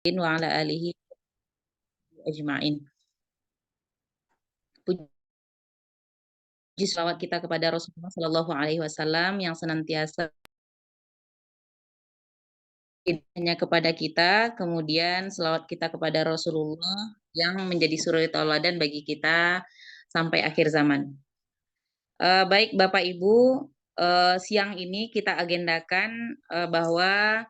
wa ala alihi ajma'in. Puji selawat kita kepada Rasulullah Shallallahu Alaihi Wasallam yang senantiasa hanya kepada kita, kemudian selawat kita kepada Rasulullah yang menjadi suri tauladan bagi kita sampai akhir zaman. Baik Bapak Ibu, siang ini kita agendakan bahwa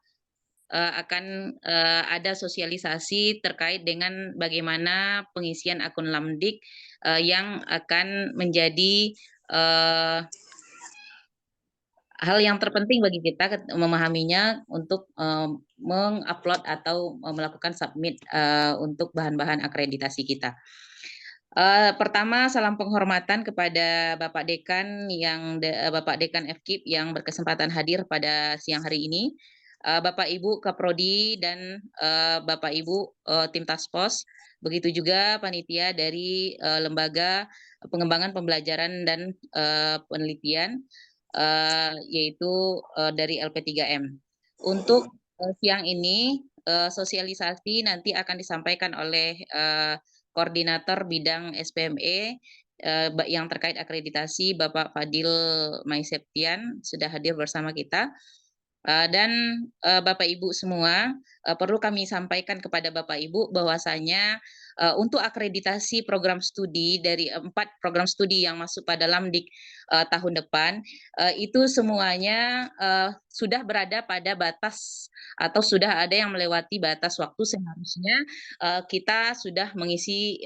akan ada sosialisasi terkait dengan bagaimana pengisian akun Lamdik yang akan menjadi hal yang terpenting bagi kita memahaminya untuk mengupload atau melakukan submit untuk bahan-bahan akreditasi kita. Pertama, salam penghormatan kepada Bapak Dekan Bapak Dekan FKIP yang berkesempatan hadir pada siang hari ini, Bapak Ibu Kaprodi dan Bapak Ibu tim Task Force, begitu juga panitia dari Lembaga Pengembangan Pembelajaran dan Penelitian, yaitu dari LP3M. Untuk siang ini sosialisasi nanti akan disampaikan oleh Koordinator Bidang SPME yang terkait akreditasi Bapak Fadil Maiseptian sudah hadir bersama kita. Dan Bapak Ibu semua, perlu kami sampaikan kepada Bapak Ibu bahwasanya untuk akreditasi program studi dari 4 program studi yang masuk pada Lamdik tahun depan, itu semuanya sudah berada pada batas atau sudah ada yang melewati batas waktu seharusnya kita sudah mengisi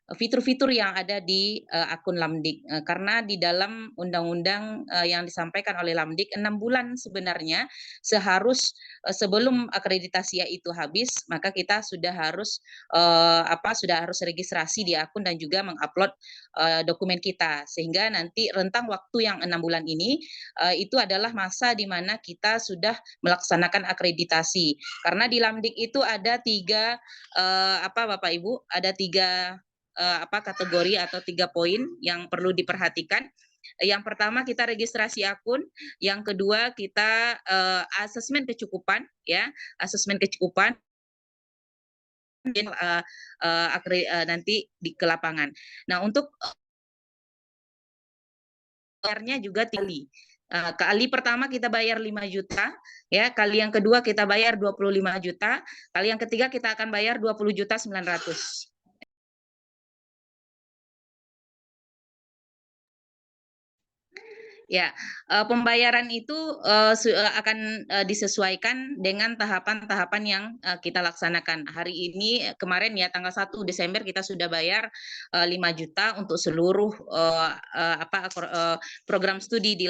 fitur-fitur yang ada di akun Lamdik, karena di dalam undang-undang yang disampaikan oleh Lamdik 6 bulan sebenarnya sebelum akreditasi itu habis, maka kita sudah harus registrasi di akun dan juga mengupload dokumen kita, sehingga nanti rentang waktu yang 6 bulan ini itu adalah masa di mana kita sudah melaksanakan akreditasi, karena di Lamdik itu ada tiga Bapak Ibu, ada tiga kategori atau 3 poin yang perlu diperhatikan. Yang pertama kita registrasi akun, yang kedua kita asesmen kecukupan, ya, asesmen kecukupan nanti di ke lapangan. Nah, untuk bayarnya juga tinggi. Kali pertama kita bayar 5 juta, ya, kali yang kedua kita bayar 25 juta, kali yang ketiga kita akan bayar 20 juta 900. Ya, pembayaran itu akan disesuaikan dengan tahapan-tahapan yang kita laksanakan. Hari ini kemarin ya tanggal 1 Desember kita sudah bayar 5 juta untuk seluruh program studi di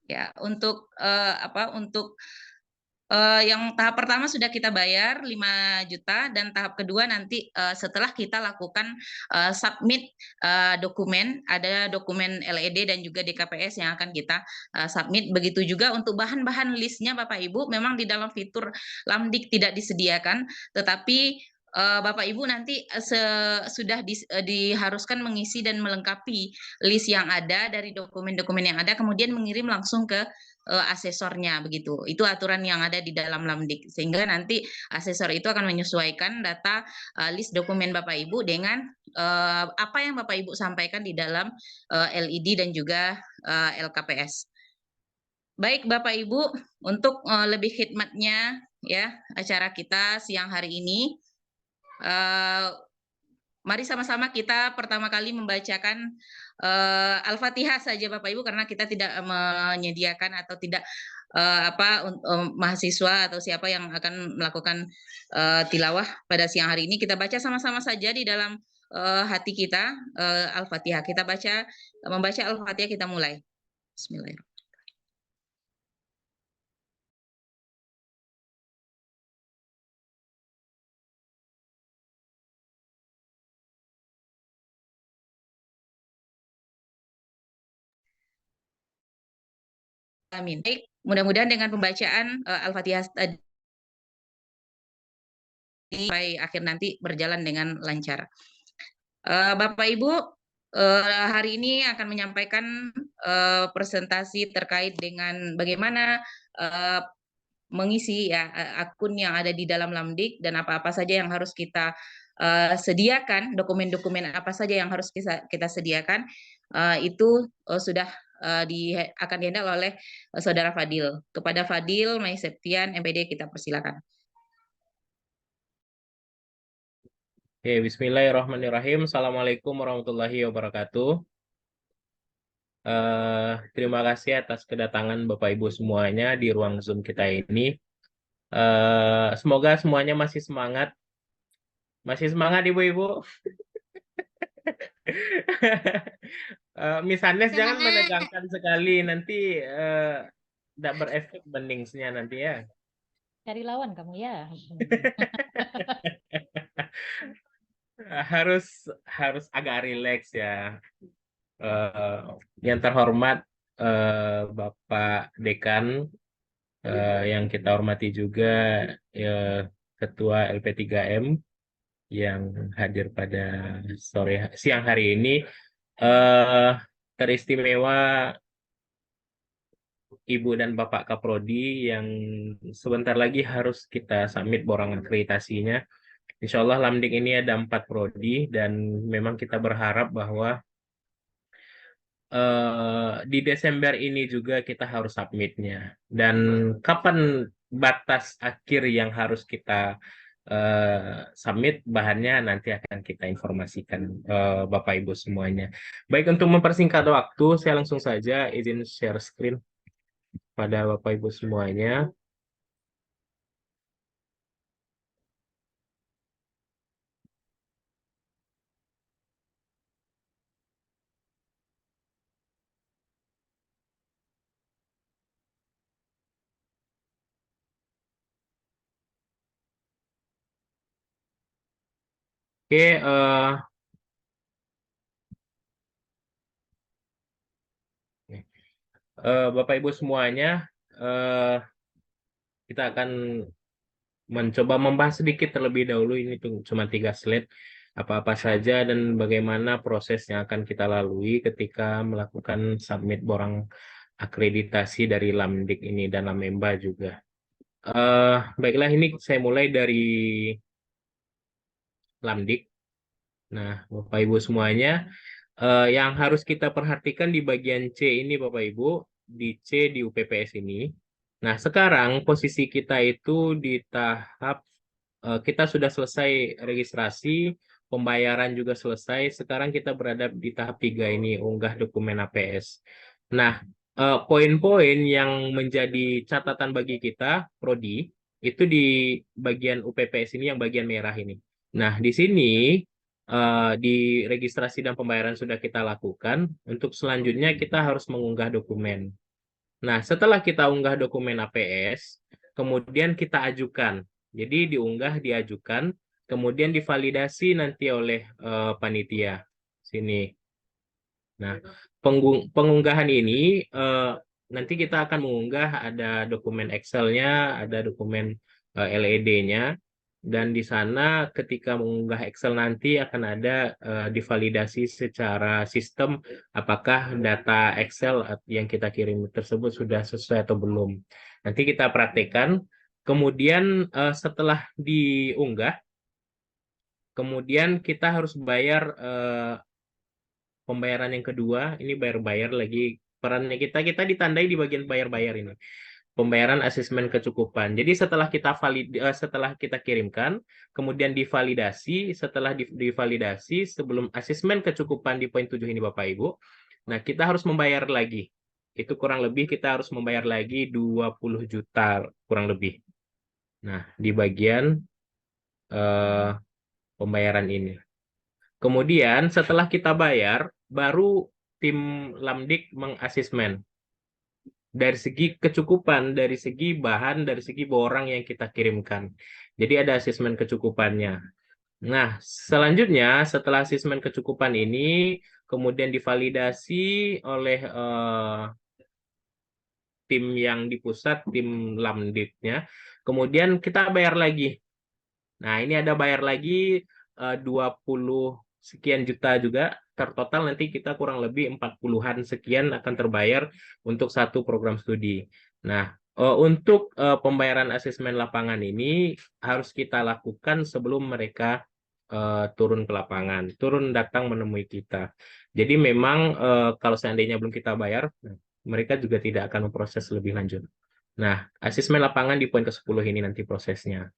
ya, untuk yang tahap pertama sudah kita bayar 5 juta dan tahap kedua nanti setelah kita lakukan submit dokumen, ada dokumen LED dan juga DKPS yang akan kita submit. Begitu juga untuk bahan-bahan listnya Bapak Ibu, memang di dalam fitur Lamdik tidak disediakan, tetapi Bapak Ibu nanti sudah diharuskan mengisi dan melengkapi list yang ada dari dokumen-dokumen yang ada, kemudian mengirim langsung ke asesornya, begitu. Itu aturan yang ada di dalam Lamdik, sehingga nanti asesor itu akan menyesuaikan data list dokumen Bapak Ibu dengan apa yang Bapak Ibu sampaikan di dalam LID dan juga LKPS. Baik Bapak Ibu, untuk lebih khidmatnya ya acara kita siang hari ini, mari sama-sama kita pertama kali membacakan Al-Fatihah saja Bapak Ibu, karena kita tidak menyediakan atau tidak mahasiswa atau siapa yang akan melakukan tilawah pada siang hari ini. Kita baca sama-sama saja di dalam hati kita Al-Fatihah. Kita membaca Al-Fatihah, kita mulai. Bismillahirrahmanirrahim. Amin. Baik, mudah-mudahan dengan pembacaan Al-Fatihah tadi sampai akhir nanti berjalan dengan lancar. Bapak Ibu, hari ini akan menyampaikan presentasi terkait dengan bagaimana eh, mengisi ya akun yang ada di dalam Lamdik dan apa-apa saja yang harus kita sediakan, dokumen-dokumen apa saja yang harus kita sediakan, itu sudah akan dihandle oleh Saudara Fadil. Kepada Fadil Mai Septian, MPD, kita persilakan. Oke, bismillahirrahmanirrahim. Assalamualaikum warahmatullahi wabarakatuh. Terima kasih atas kedatangan Bapak Ibu semuanya di ruang Zoom kita ini. Semoga semuanya masih semangat. Masih semangat Ibu-Ibu. Miss Hanes jangan menegangkan sekali, nanti tidak berefek beningsnya nanti ya. Cari lawan kamu ya. Harus harus agak rileks ya. Eh, yang terhormat Bapak Dekan, yang kita hormati juga Ketua LP3M yang hadir pada siang hari ini, teristimewa Ibu dan Bapak Kaprodi yang sebentar lagi harus kita submit borang akreditasinya. Insya Allah Lamdik ini ada 4 prodi dan memang kita berharap bahwa di Desember ini juga kita harus submitnya. Dan kapan batas akhir yang harus kita submit bahannya nanti akan kita informasikan Bapak Ibu semuanya. Baik, untuk mempersingkat waktu, saya langsung saja izin share screen pada Bapak Ibu semuanya. Oke, Bapak Ibu semuanya, kita akan mencoba membahas sedikit terlebih dahulu. Ini tuh cuma 3 slide, apa-apa saja dan bagaimana proses yang akan kita lalui ketika melakukan submit borang akreditasi dari Lamdik ini dan Lamemba juga. Baiklah, ini saya mulai dari Lamdik. Nah, Bapak Ibu semuanya, yang harus kita perhatikan di bagian C ini Bapak Ibu, di C di UPPS ini. Nah, sekarang posisi kita itu di tahap kita sudah selesai registrasi, pembayaran juga selesai. Sekarang kita berada di tahap 3 ini, unggah dokumen APS. Nah, poin-poin yang menjadi catatan bagi kita, Prodi, itu di bagian UPPS ini yang bagian merah ini. Nah, di sini di registrasi dan pembayaran sudah kita lakukan. Untuk selanjutnya kita harus mengunggah dokumen. Nah, setelah kita unggah dokumen APS, kemudian kita ajukan. Jadi diunggah, diajukan, kemudian divalidasi nanti oleh panitia. Sini. Nah, pengunggahan ini nanti kita akan mengunggah, ada dokumen Excel-nya, ada dokumen LED-nya, dan di sana ketika mengunggah Excel nanti akan ada divalidasi secara sistem apakah data Excel yang kita kirim tersebut sudah sesuai atau belum. Nanti kita praktekkan. Kemudian setelah diunggah, kemudian kita harus bayar pembayaran yang kedua. Ini bayar-bayar lagi. Perannya kita ditandai di bagian bayar-bayar ini. Pembayaran asesmen kecukupan. Jadi setelah kita kirimkan, kemudian divalidasi, setelah divalidasi sebelum asesmen kecukupan di poin 7 ini Bapak Ibu. Nah, kita harus membayar lagi. Itu kurang lebih kita harus membayar lagi 20 juta kurang lebih. Nah, di bagian pembayaran ini. Kemudian setelah kita bayar, baru tim Lamdik mengasesmen dari segi kecukupan, dari segi bahan, dari segi borang yang kita kirimkan. Jadi ada asesmen kecukupannya. Nah, selanjutnya setelah asesmen kecukupan ini kemudian divalidasi oleh tim yang di pusat, tim Lamditnya. Kemudian kita bayar lagi. Nah, ini ada bayar lagi 20 sekian juta juga. Tertotal nanti kita kurang lebih 40-an sekian akan terbayar untuk satu program studi. Nah, untuk pembayaran asesmen lapangan ini harus kita lakukan sebelum mereka turun ke lapangan, turun datang menemui kita. Jadi memang kalau seandainya belum kita bayar, mereka juga tidak akan memproses lebih lanjut. Nah, asesmen lapangan di poin ke-10 ini nanti prosesnya.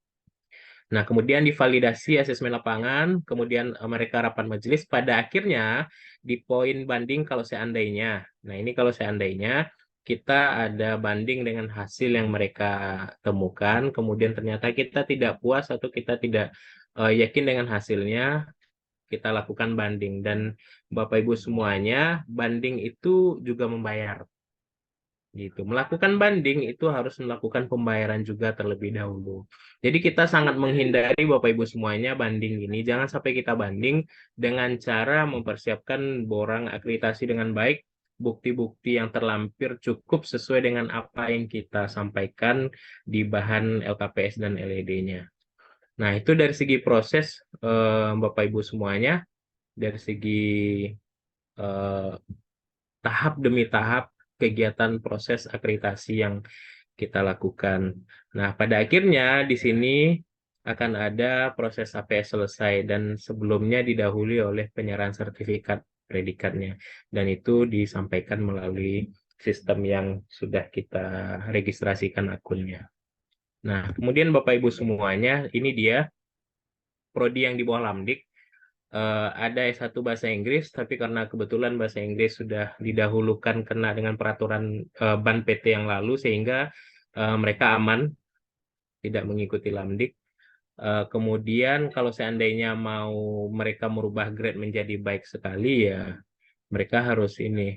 Nah, kemudian divalidasi asesmen lapangan, kemudian mereka rapat majelis. Pada akhirnya di poin banding kalau seandainya. Nah, ini kalau seandainya kita ada banding dengan hasil yang mereka temukan, kemudian ternyata kita tidak puas atau kita tidak yakin dengan hasilnya, kita lakukan banding. Dan Bapak Ibu semuanya, banding itu juga membayar. Gitu. Melakukan banding itu harus melakukan pembayaran juga terlebih dahulu. Jadi kita sangat menghindari Bapak Ibu semuanya banding ini. Jangan sampai kita banding dengan cara mempersiapkan borang akreditasi dengan baik, bukti-bukti yang terlampir cukup sesuai dengan apa yang kita sampaikan di bahan LKPS dan LED-nya. Nah, itu dari segi proses Bapak Ibu semuanya, dari segi eh, tahap demi tahap kegiatan proses akreditasi yang kita lakukan. Nah, pada akhirnya di sini akan ada proses APS selesai dan sebelumnya didahului oleh penyerahan sertifikat predikatnya. Dan itu disampaikan melalui sistem yang sudah kita registrasikan akunnya. Nah, kemudian Bapak Ibu semuanya, ini dia prodi yang di bawah Lamdik. Ada S1 bahasa Inggris, tapi karena kebetulan bahasa Inggris sudah didahulukan kena dengan peraturan BAN PT yang lalu, sehingga mereka aman, tidak mengikuti Lamdik. Kemudian kalau seandainya mereka merubah grade menjadi baik sekali, ya mereka harus ini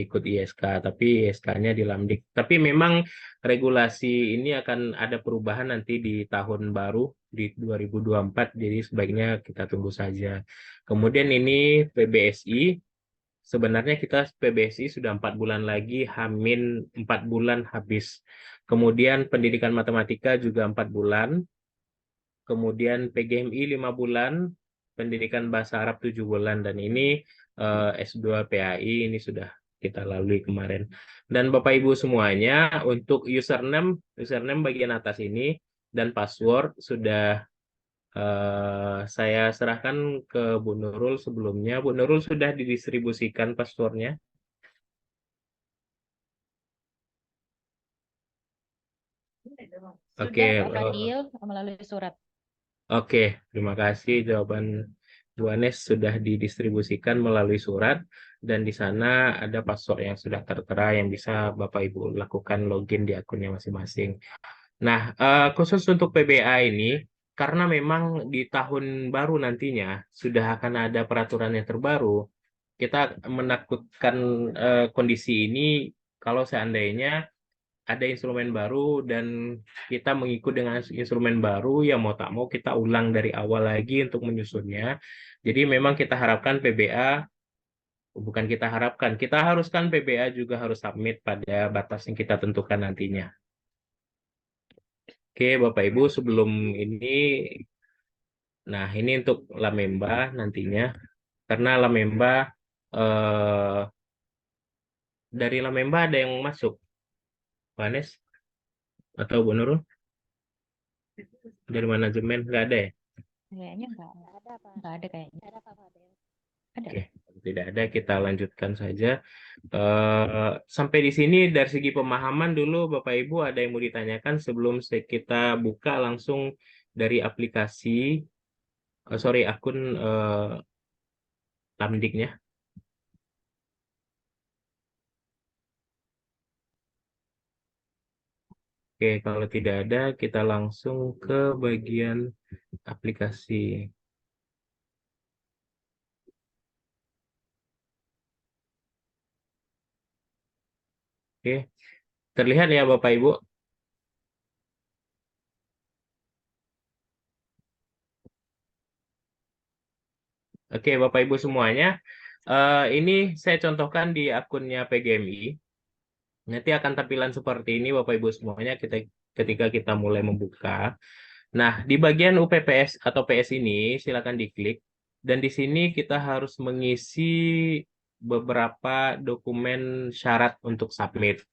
ikut ISK, tapi ISK-nya di Lamdik. Tapi memang regulasi ini akan ada perubahan nanti di tahun baru di 2024, jadi sebaiknya kita tunggu saja. Kemudian ini PBSI, sebenarnya kita PBSI sudah 4 bulan lagi, Hamin 4 bulan habis. Kemudian pendidikan matematika juga 4 bulan. Kemudian PGMI 5 bulan, pendidikan bahasa Arab 7 bulan, dan ini S2 PAI ini sudah kita lalui kemarin. Dan Bapak Ibu semuanya, untuk username bagian atas ini dan password sudah saya serahkan ke Bu Nurul sebelumnya. Bu Nurul sudah didistribusikan passwordnya. Oke, Pak Fadil melalui surat. Oke, terima kasih jawaban Bu Anes sudah didistribusikan melalui surat, dan di sana ada password yang sudah tertera yang bisa Bapak Ibu lakukan login di akunnya masing-masing. Nah, khusus untuk PBA ini, karena memang di tahun baru nantinya sudah akan ada peraturan yang terbaru, kita menakutkan kondisi ini kalau seandainya ada instrumen baru dan kita mengikut dengan instrumen baru, ya mau tak mau kita ulang dari awal lagi untuk menyusunnya. Jadi memang kita harapkan PBA, bukan kita harapkan, kita haruskan PBA juga harus submit pada batas yang kita tentukan nantinya. Oke, Bapak Ibu, sebelum ini, nah ini untuk Lamemba nantinya, karena Lamemba, eh, dari Lamemba ada yang masuk, Vanes atau Bu Nurul? Dari manajemen, nggak ada ya? Kayaknya nggak ada kayaknya. Ada. Oke, tidak ada, kita lanjutkan saja. Sampai di sini dari segi pemahaman dulu, Bapak Ibu ada yang mau ditanyakan sebelum kita buka langsung dari aplikasi, akun Lamdiknya. Oke, kalau tidak ada, kita langsung ke bagian aplikasi. Oke, terlihat ya Bapak Ibu? Oke, Bapak Ibu semuanya, ini saya contohkan di akunnya PGMI. Nanti akan tampilan seperti ini Bapak Ibu semuanya ketika kita mulai membuka. Nah, di bagian UPPS atau PS ini silakan diklik dan di sini kita harus mengisi beberapa dokumen syarat untuk submit.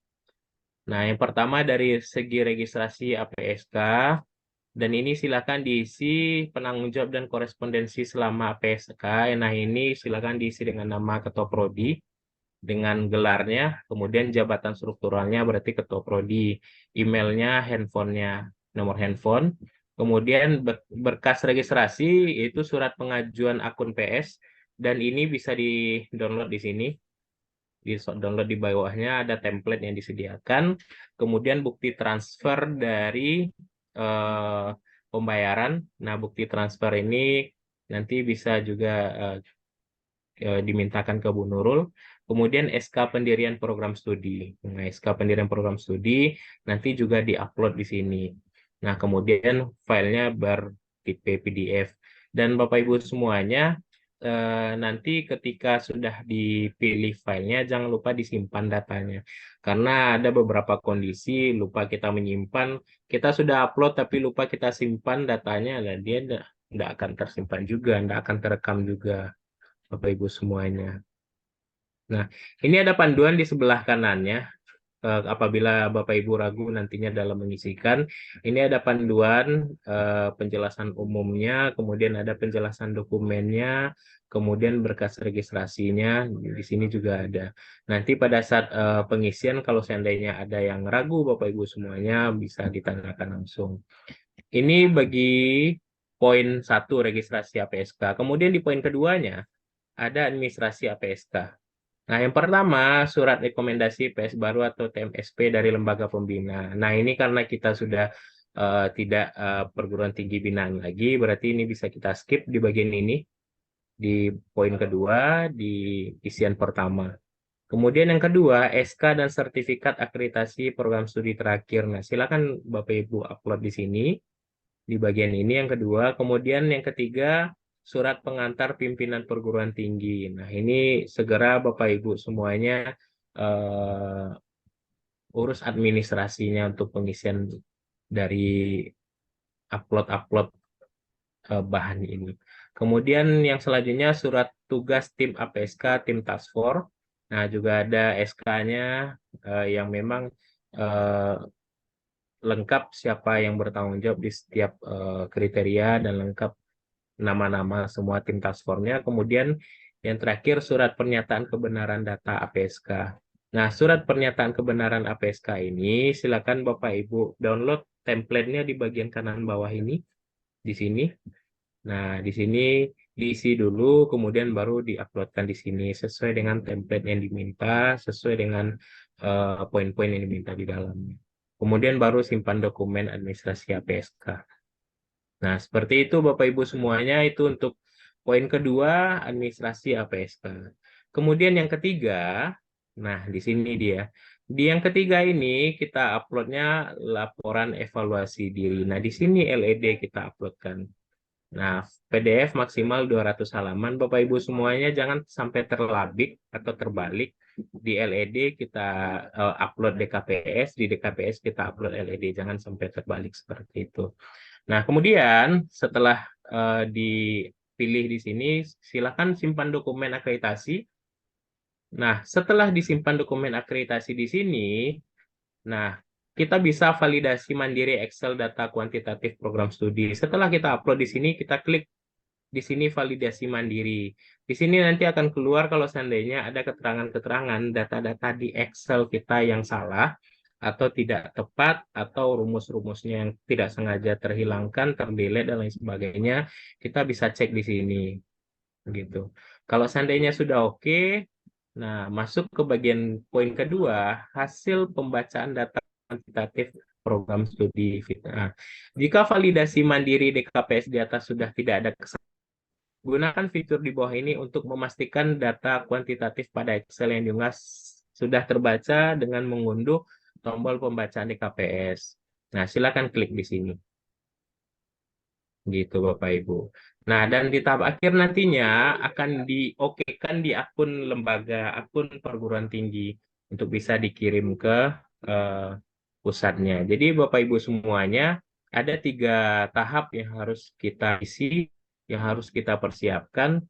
Nah, yang pertama dari segi registrasi APSK, dan ini silakan diisi penanggung jawab dan korespondensi selama APSK. Nah, ini silakan diisi dengan nama Ketua Prodi, dengan gelarnya, kemudian jabatan strukturalnya berarti Ketua Prodi, emailnya, handphonenya, nomor handphone, kemudian berkas registrasi yaitu surat pengajuan akun PS, dan ini bisa di-download di sini. Di download di bawahnya ada template yang disediakan, kemudian bukti transfer dari pembayaran. Nah, bukti transfer ini nanti bisa juga dimintakan ke Bu Nurul. Kemudian SK pendirian program studi. Nah, SK pendirian program studi nanti juga diupload di sini. Nah, kemudian filenya bertipe PDF. Dan Bapak Ibu semuanya, nanti ketika sudah dipilih filenya, jangan lupa disimpan datanya. Karena ada beberapa kondisi lupa kita menyimpan, kita sudah upload tapi lupa kita simpan datanya, dan dia tidak akan tersimpan juga, tidak akan terekam juga. Bapak Ibu semuanya. Nah, ini ada panduan di sebelah kanannya. Apabila Bapak Ibu ragu nantinya dalam mengisikan, ini ada panduan penjelasan umumnya, kemudian ada penjelasan dokumennya, kemudian berkas registrasinya, di sini juga ada. Nanti pada saat pengisian, kalau seandainya ada yang ragu Bapak Ibu semuanya, bisa ditanyakan langsung. Ini bagi poin 1 registrasi APSK. Kemudian di poin keduanya, ada administrasi APSK. Nah, yang pertama, surat rekomendasi PS baru atau TMSP dari lembaga pembina. Nah, ini karena kita sudah tidak perguruan tinggi binaan lagi, berarti ini bisa kita skip di bagian ini, di poin kedua, di isian pertama. Kemudian yang kedua, SK dan sertifikat akreditasi program studi terakhir. Nah, silakan Bapak Ibu upload di sini, di bagian ini yang kedua. Kemudian yang ketiga, surat pengantar pimpinan perguruan tinggi. Nah, ini segera Bapak Ibu semuanya urus administrasinya untuk pengisian dari upload bahan ini. Kemudian yang selanjutnya surat tugas tim APSK, tim task force. Nah, juga ada SK-nya yang memang lengkap siapa yang bertanggung jawab di setiap kriteria dan lengkap nama-nama semua tim task force-nya. Kemudian yang terakhir surat pernyataan kebenaran data APSK. Nah, surat pernyataan kebenaran APSK ini silakan Bapak Ibu download template-nya di bagian kanan bawah ini, di sini. Nah, di sini diisi dulu, kemudian baru diuploadkan di sini sesuai dengan template yang diminta, sesuai dengan poin-poin yang diminta di dalamnya. Kemudian baru simpan dokumen administrasi APSK. Nah, seperti itu Bapak Ibu semuanya, itu untuk poin kedua, administrasi APSK. Kemudian yang ketiga, nah di sini dia. Di yang ketiga ini kita uploadnya laporan evaluasi diri. Nah, di sini LED kita uploadkan. Nah, PDF maksimal 200 halaman. Bapak Ibu semuanya jangan sampai terlabik atau terbalik. Di LED kita upload DKPS, di DKPS kita upload LED. Jangan sampai terbalik seperti itu. Nah, kemudian setelah dipilih di sini, silakan simpan dokumen akreditasi. Nah, setelah disimpan dokumen akreditasi di sini, nah, kita bisa validasi mandiri Excel data kuantitatif program studi. Setelah kita upload di sini, kita klik di sini validasi mandiri. Di sini nanti akan keluar kalau seandainya ada keterangan-keterangan data-data di Excel kita yang salah atau tidak tepat atau rumus-rumusnya yang tidak sengaja terhilangkan, terdelete dan lain sebagainya, kita bisa cek di sini. Gitu. Kalau seandainya sudah oke, nah masuk ke bagian poin kedua, hasil pembacaan data kuantitatif program studi. Nah, jika validasi mandiri DKPS di atas sudah tidak ada kesalahan, gunakan fitur di bawah ini untuk memastikan data kuantitatif pada Excel yang diunggah sudah terbaca dengan mengunduh tombol pembacaan DKPS. Nah, silakan klik di sini. Gitu Bapak Ibu. Nah, dan di tahap akhir nantinya akan diokekan di akun lembaga, akun perguruan tinggi. untuk bisa dikirim ke eh, pusatnya. Jadi Bapak Ibu semuanya ada 3 tahap yang harus kita isi, yang harus kita persiapkan,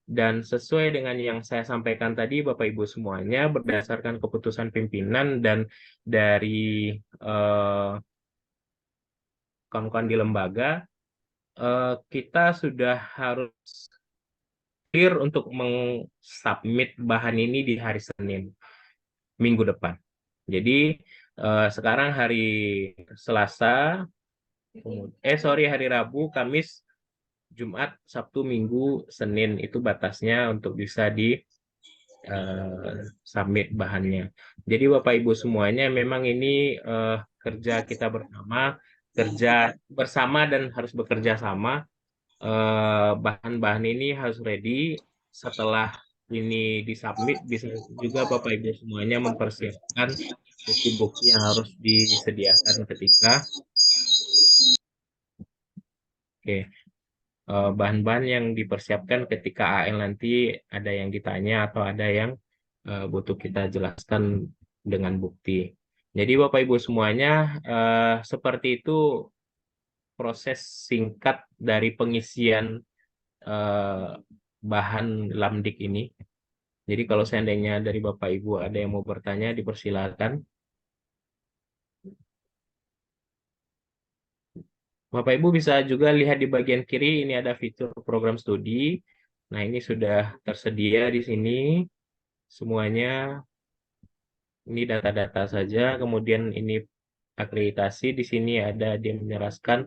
dan sesuai dengan yang saya sampaikan tadi Bapak Ibu semuanya berdasarkan keputusan pimpinan dan dari kawan-kawan di lembaga, kita sudah harus clear untuk mengsubmit bahan ini di hari Senin minggu depan. Jadi sekarang hari Selasa, hari Rabu, Kamis, Jumat, Sabtu, Minggu, Senin itu batasnya untuk bisa di submit bahannya. Jadi Bapak Ibu semuanya memang ini kerja kita bersama, kerja bersama dan harus bekerja sama. Bahan-bahan ini harus ready. Setelah ini disubmit, bisa juga Bapak Ibu semuanya mempersiapkan bukti-bukti yang harus disediakan ketika oke, bahan-bahan yang dipersiapkan ketika AL nanti ada yang ditanya atau ada yang butuh kita jelaskan dengan bukti. Jadi Bapak Ibu semuanya seperti itu proses singkat dari pengisian eh, bahan Lamdik ini. Jadi kalau seandainya dari Bapak Ibu ada yang mau bertanya, dipersilakan. Bapak Ibu bisa juga lihat di bagian kiri, ini ada fitur program studi. Nah, ini sudah tersedia di sini. Semuanya, ini data-data saja. Kemudian ini akreditasi. Di sini ada dia menjelaskan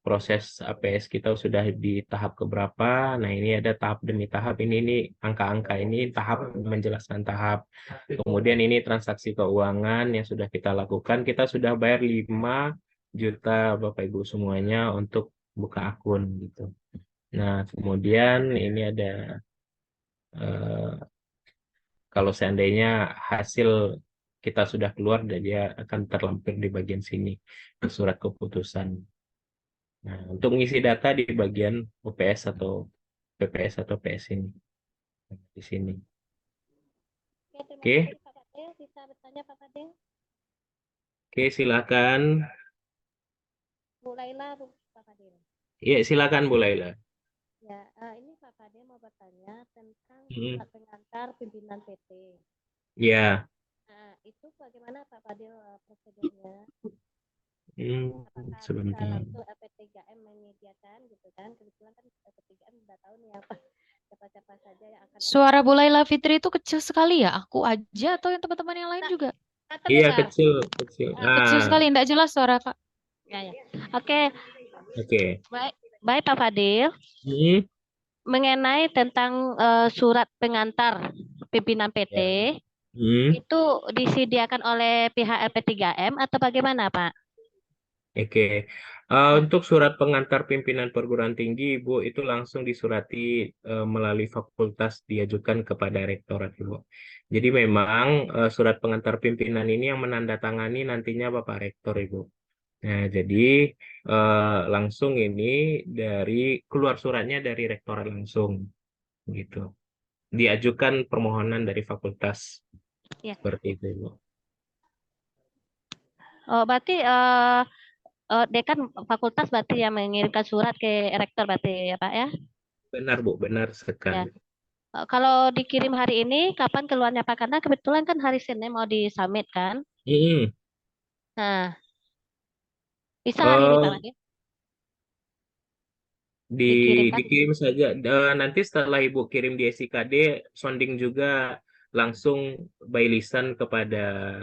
proses APS kita sudah di tahap keberapa. Nah, ini ada tahap demi tahap. Ini angka-angka ini tahap menjelaskan tahap. Kemudian ini transaksi keuangan yang sudah kita lakukan. Kita sudah bayar 5 juta Bapak Ibu semuanya untuk buka akun gitu. Nah, kemudian ini ada kalau seandainya hasil kita sudah keluar, dan dia akan terlampir di bagian sini surat keputusan. Nah, untuk mengisi data di bagian UPS atau PPS atau PS ini di sini. Oke, terima Oke, kasih Pak Fadil. Bisa bertanya Pak Fadil? oke silakan. Bu Laila, Pak Fadil. Iya, silakan Bu Laila. Ya, ini Pak Fadil mau bertanya tentang Hmm, surat pengantar pimpinan PT. ya. Nah, itu bagaimana Pak Fadil prosedurnya? Apakah bisa Sebentar. langsung LP3M menyediakan gitu kan? Kebetulan kan LP3M udah tahu nih apa siapa-siapa saja yang akan Suara Bu Laila Fitri itu kecil sekali ya? Aku aja atau yang teman-teman yang lain juga? Iya, terdengar. kecil, kecil. Kecil sekali, tidak jelas suara Kak. Ya, ya. Oke, Oke. baik, baik Pak Fadil. Hmm, Mengenai tentang surat pengantar pimpinan PT, ya. Hmm, itu disediakan oleh pihak LP3M atau bagaimana, Pak? oke. Untuk surat pengantar pimpinan perguruan tinggi, Ibu, itu langsung disurati melalui fakultas diajukan kepada rektorat, Ibu. Jadi memang surat pengantar pimpinan ini yang menandatangani nantinya Bapak Rektor, Ibu. Nah, jadi langsung ini dari keluar suratnya dari rektorat langsung, gitu. Diajukan permohonan dari fakultas Ya. seperti itu, Ibu. Oh, berarti dekan fakultas berarti yang mengirimkan surat ke rektor berarti ya, Pak ya? Benar, Bu, benar Ya. sekali. Kalau dikirim hari ini, kapan keluarnya Pak? Karena kebetulan kan hari Senin mau disubmit kan? Hmm. Nah, bisa hari ini Pak Eh, Fadil? di Dikirimkan? dikirim saja. Nanti setelah Ibu kirim di SIKD, sounding juga langsung by lisan kepada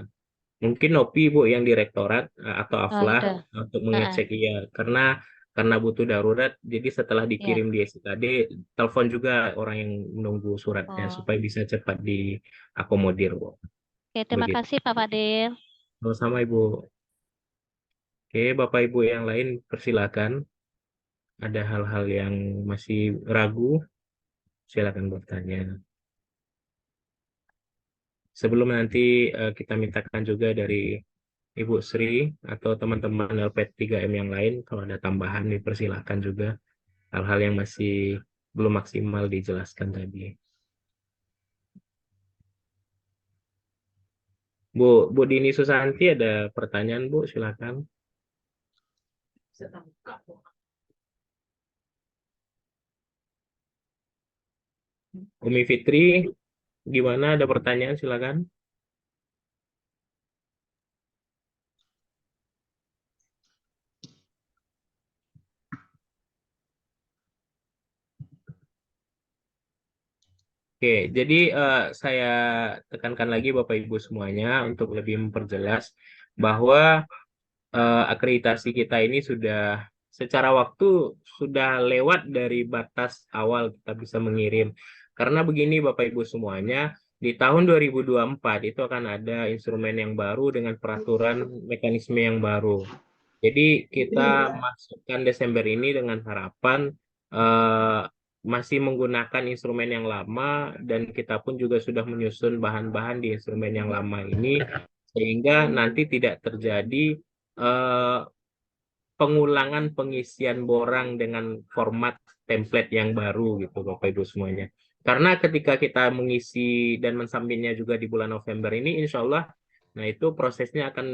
mungkin Nopi Bu yang direktorat atau Oh, Aflah gitu. untuk Heeh, mengecek iya karena butuh darurat. Jadi setelah ya. dikirim di SIKD, telepon juga orang yang menunggu suratnya Oh. supaya bisa cepat diakomodir Bu. Oke, terima Begitu. kasih Pak Fadil. Sama-sama Ibu. Oke, Bapak Ibu yang lain persilakan. Ada hal-hal yang masih ragu, silakan bertanya. Sebelum nanti kita mintakan juga dari Ibu Sri atau teman-teman LP3M yang lain, kalau ada tambahan dipersilakan juga hal-hal yang masih belum maksimal dijelaskan tadi. Bu Dini Susanti ada pertanyaan, Bu, silakan. Umi Fitri, gimana, ada pertanyaan, silakan. Oke, jadi saya tekankan lagi Bapak Ibu semuanya untuk lebih memperjelas bahwa akreditasi kita ini sudah secara waktu sudah lewat dari batas awal kita bisa mengirim. Karena begini Bapak Ibu semuanya, di tahun 2024 itu akan ada instrumen yang baru dengan peraturan mekanisme yang baru. Jadi kita masukkan Desember ini dengan harapan eh, masih menggunakan instrumen yang lama dan kita pun juga sudah menyusun bahan-bahan di instrumen yang lama ini sehingga nanti tidak terjadi eh, pengulangan pengisian borang dengan format template yang baru gitu Bapak Ibu semuanya. Karena ketika kita mengisi dan mensubmitnya juga di bulan November ini, insya Allah, nah itu prosesnya akan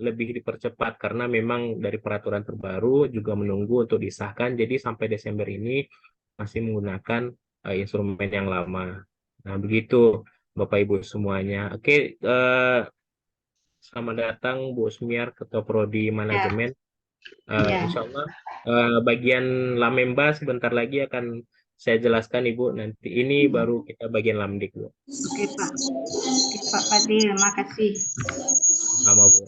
lebih dipercepat karena memang dari peraturan terbaru juga menunggu untuk disahkan. Jadi sampai Desember ini masih menggunakan instrumen yang lama. Nah begitu Bapak Ibu semuanya. Oke, selamat datang Bu Usmiar, Ketua Prodi Manajemen. Insya Allah bagian Lamemba sebentar lagi akan saya jelaskan Ibu nanti. Ini baru kita bagian Lamdik Bu. Oke Pak. Oke Pak Fadil, makasih. Sama Bu.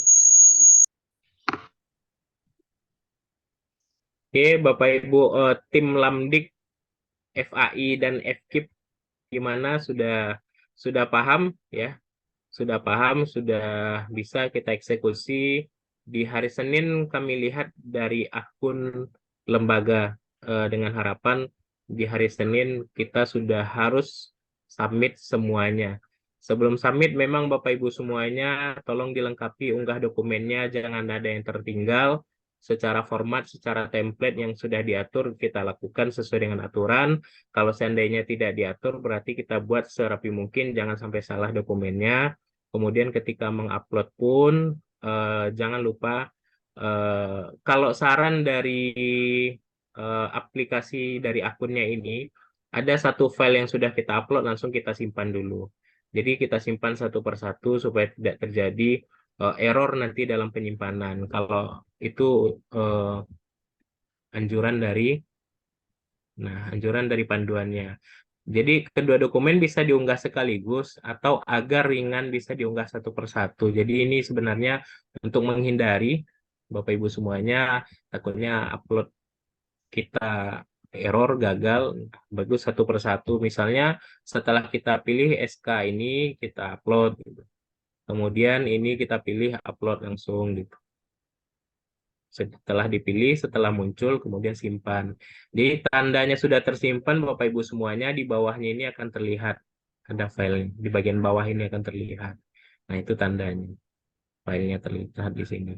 Oke Bapak Ibu, tim Lamdik FAI dan FKIP gimana, sudah paham ya? Sudah paham, sudah bisa kita eksekusi. Di hari Senin kami lihat dari akun lembaga dengan harapan di hari Senin kita sudah harus submit semuanya. Sebelum submit memang Bapak Ibu semuanya tolong dilengkapi, unggah dokumennya, jangan ada yang tertinggal. Secara format, secara template yang sudah diatur kita lakukan sesuai dengan aturan. Kalau seandainya tidak diatur berarti kita buat serapi mungkin, jangan sampai salah dokumennya. Kemudian ketika mengupload pun jangan lupa kalau saran dari aplikasi dari akunnya ini ada satu file yang sudah kita upload langsung kita simpan dulu. Jadi kita simpan satu persatu supaya tidak terjadi error nanti dalam penyimpanan. Kalau itu anjuran dari panduannya. Jadi kedua dokumen bisa diunggah sekaligus atau agar ringan bisa diunggah satu persatu. Jadi ini sebenarnya untuk menghindari Bapak Ibu semuanya takutnya upload kita error, gagal, bagus satu persatu. Misalnya setelah kita pilih SK ini kita upload, gitu. Kemudian ini kita pilih upload langsung gitu. Setelah dipilih, setelah muncul, kemudian simpan. Jadi tandanya sudah tersimpan, Bapak Ibu semuanya, di bawahnya ini akan terlihat ada file. Di bagian bawah ini akan terlihat. Nah, itu tandanya. Filenya terlihat di sini.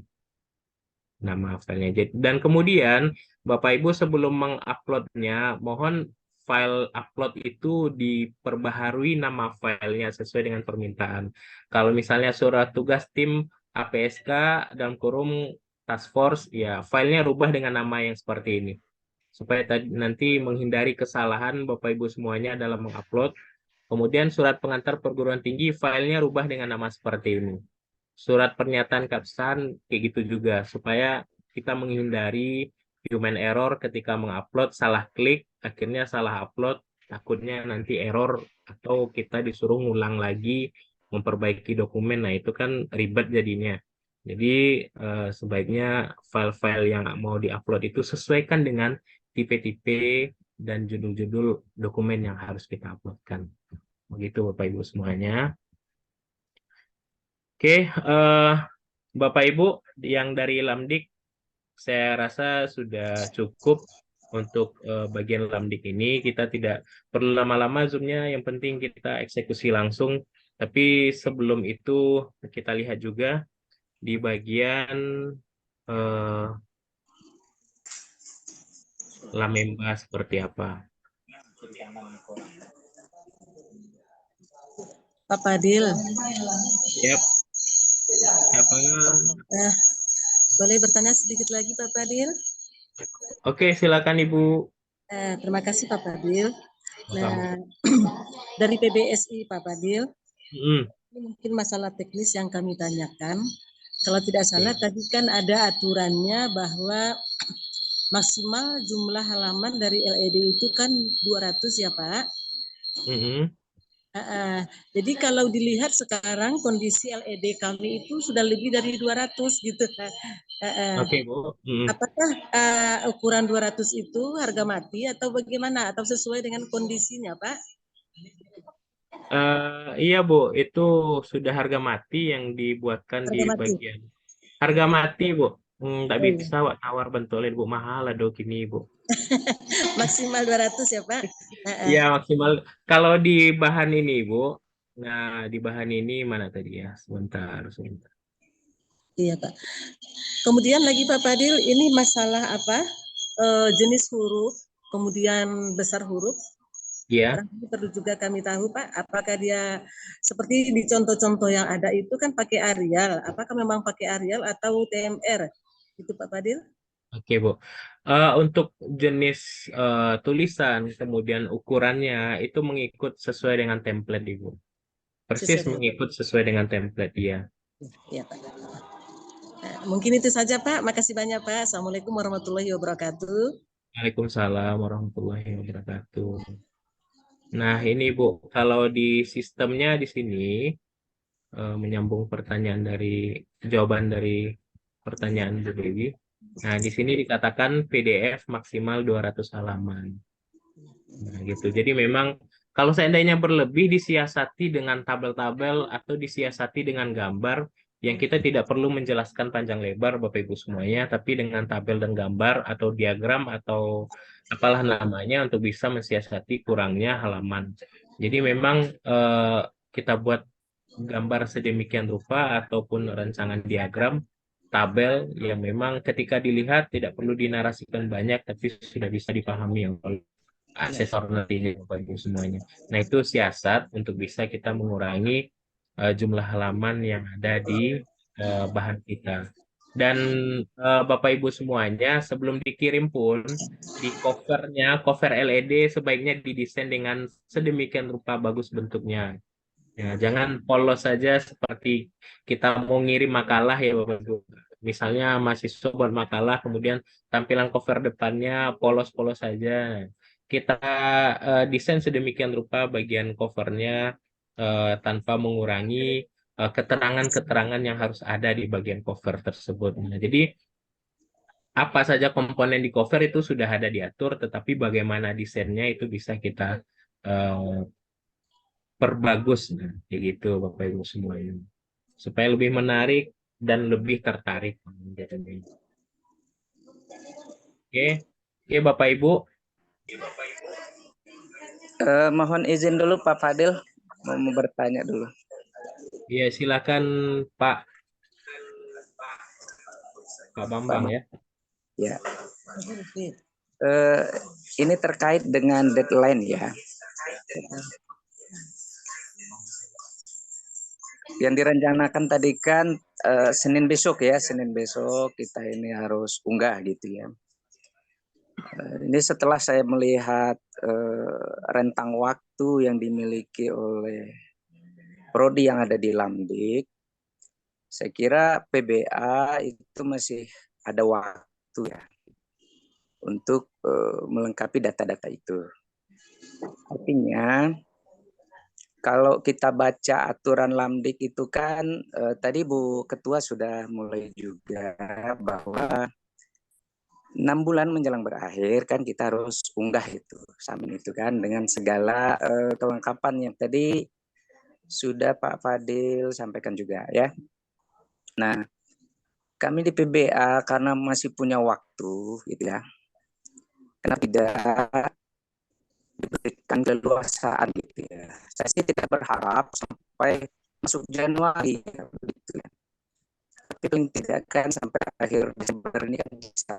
Nama filenya. Dan kemudian, Bapak Ibu sebelum menguploadnya, mohon file upload itu diperbaharui nama filenya sesuai dengan permintaan. Kalau misalnya surat tugas tim APSK dalam kurung task force, ya filenya rubah dengan nama yang seperti ini. Supaya nanti menghindari kesalahan Bapak Ibu semuanya dalam mengupload. Kemudian surat pengantar perguruan tinggi, filenya rubah dengan nama seperti ini. Surat pernyataan keabsahan, kayak gitu juga. Supaya kita menghindari human error ketika mengupload, salah klik, akhirnya salah upload, takutnya nanti error atau kita disuruh ngulang lagi memperbaiki dokumen. Nah, itu kan ribet jadinya. Jadi sebaiknya file-file yang mau diupload itu sesuaikan dengan tipe-tipe dan judul-judul dokumen yang harus kita uploadkan. Begitu Bapak Ibu semuanya. Oke, Bapak Ibu yang dari Lamdik, saya rasa sudah cukup untuk bagian Lamdik ini. Kita tidak perlu lama-lama Zoom-nya, yang penting kita eksekusi langsung. Tapi sebelum itu kita lihat juga di bagian Lamemba seperti apa. Pak Fadil, Yap. Siapa? Boleh bertanya sedikit lagi Pak Fadil? Oke, silakan Ibu. Terima kasih Pak Fadil. Sama. Nah, dari PBSI Pak Fadil, Mm, ini mungkin masalah teknis yang kami tanyakan. Kalau tidak salah tadi kan ada aturannya bahwa maksimal jumlah halaman dari LED itu kan 200 ya Pak. mm-mm. Jadi kalau dilihat sekarang kondisi LED kami itu sudah lebih dari 200 gitu. Oke, Bu. Apakah ukuran 200 itu harga mati atau bagaimana? Atau sesuai dengan kondisinya Pak? Iya, Bu. Itu sudah harga mati yang dibuatkan Harga di mati. bagian. Harga mati, Bu. Nggak Oh, iya. bisa nawar bentolin, Bu. Mahal aduh gini, Bu. Maksimal 200 ya Pak? Iya, maksimal. Kalau di bahan ini, Bu. Nah, di bahan ini mana tadi ya? Sebentar. Iya Pak. Kemudian lagi Pak Fadil, ini masalah apa? Jenis huruf, kemudian besar huruf. Iya. Barangkali perlu juga kami tahu Pak, apakah dia seperti di contoh-contoh yang ada itu kan pakai Arial, apakah memang pakai Arial atau TMR? Itu Pak Fadil? Oke, Bu. Untuk jenis tulisan, kemudian ukurannya, itu mengikut sesuai dengan template, Ibu. Persis Sesuai. mengikut sesuai dengan template, ya. Iya Pak. Mungkin itu saja Pak, makasih banyak Pak. Assalamualaikum warahmatullahi wabarakatuh. Waalaikumsalam warahmatullahi wabarakatuh. Nah, ini Bu, kalau di sistemnya di sini, menyambung jawaban dari pertanyaan Bu Dewi. Nah, di sini dikatakan PDF maksimal 200 halaman. Nah, gitu. Jadi memang kalau seandainya berlebih disiasati dengan tabel-tabel atau disiasati dengan gambar yang kita tidak perlu menjelaskan panjang lebar Bapak Ibu semuanya, tapi dengan tabel dan gambar atau diagram atau apalah namanya untuk bisa mensiasati kurangnya halaman. Jadi memang kita buat gambar sedemikian rupa ataupun rancangan diagram tabel yang memang ketika dilihat tidak perlu dinarasikan banyak tapi sudah bisa dipahami oleh asesor nantinya Bapak Ibu semuanya. Nah, itu siasat untuk bisa kita mengurangi jumlah halaman yang ada di bahan kita. Dan Bapak Ibu semuanya sebelum dikirim pun di cover LED sebaiknya didesain dengan sedemikian rupa bagus bentuknya. Ya, jangan polos saja seperti kita mau ngirim makalah ya Bapak Ibu. Misalnya mahasiswa buat makalah, kemudian tampilan cover depannya polos-polos saja. Kita desain sedemikian rupa bagian covernya tanpa mengurangi keterangan-keterangan yang harus ada di bagian cover tersebut. Nah, jadi apa saja komponen di cover itu sudah ada diatur, tetapi bagaimana desainnya itu bisa kita perbagus, nah, kayak gitu Bapak Ibu semuanya, supaya lebih menarik dan lebih tertarik. Oke, oke Bapak Ibu. Mohon izin dulu Pak Fadil, mau bertanya dulu. Ya, silakan Pak Bambang ya. Ya. Ini terkait dengan deadline ya. Yang direncanakan tadi kan Senin besok ya, Senin besok kita ini harus unggah gitu ya. Ini setelah saya melihat rentang waktu yang dimiliki oleh prodi yang ada di Lamdik, saya kira PBA itu masih ada waktu ya untuk melengkapi data-data itu. Artinya kalau kita baca aturan Lamdik itu kan tadi Bu Ketua sudah mulai juga bahwa 6 bulan menjelang berakhir kan kita harus unggah itu Samin itu kan dengan segala kelengkapan yang tadi sudah Pak Fadil sampaikan juga ya. Nah, kami di PBA karena masih punya waktu gitu ya. Karena tidak diberikan keleluasaan gitu ya. Saya sih tidak berharap sampai masuk Januari ya, begitu ya. Tapi paling tidak kan sampai akhir Desember ini kan bisa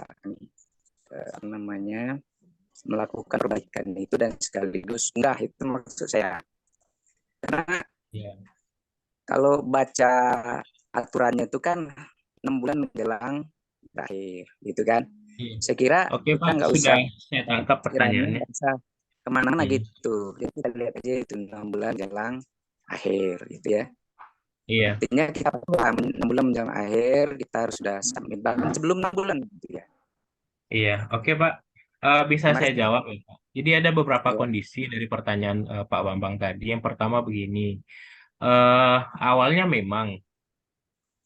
melakukan perbaikan itu dan sekaligus enggak itu maksud saya. Karena kalau baca aturannya itu kan 6 bulan menjelang berakhir, gitu kan? Iya. Saya kira Oke kita Pak, nggak sudah usah saya tangkap kiranya pertanyaannya. nggak usah kemana-mana Iya. gitu. Jadi kita lihat aja itu 6 bulan menjelang akhir, gitu ya. Iya, Artinya kita 6 bulan menjelang akhir kita harus sudah submit bahkan sebelum 6 bulan, gitu ya. iya. Oke Pak, bisa Terima saya kasih. jawab ya Pak. Jadi ada beberapa Ya. kondisi dari pertanyaan Pak Bambang tadi. Yang pertama begini, awalnya memang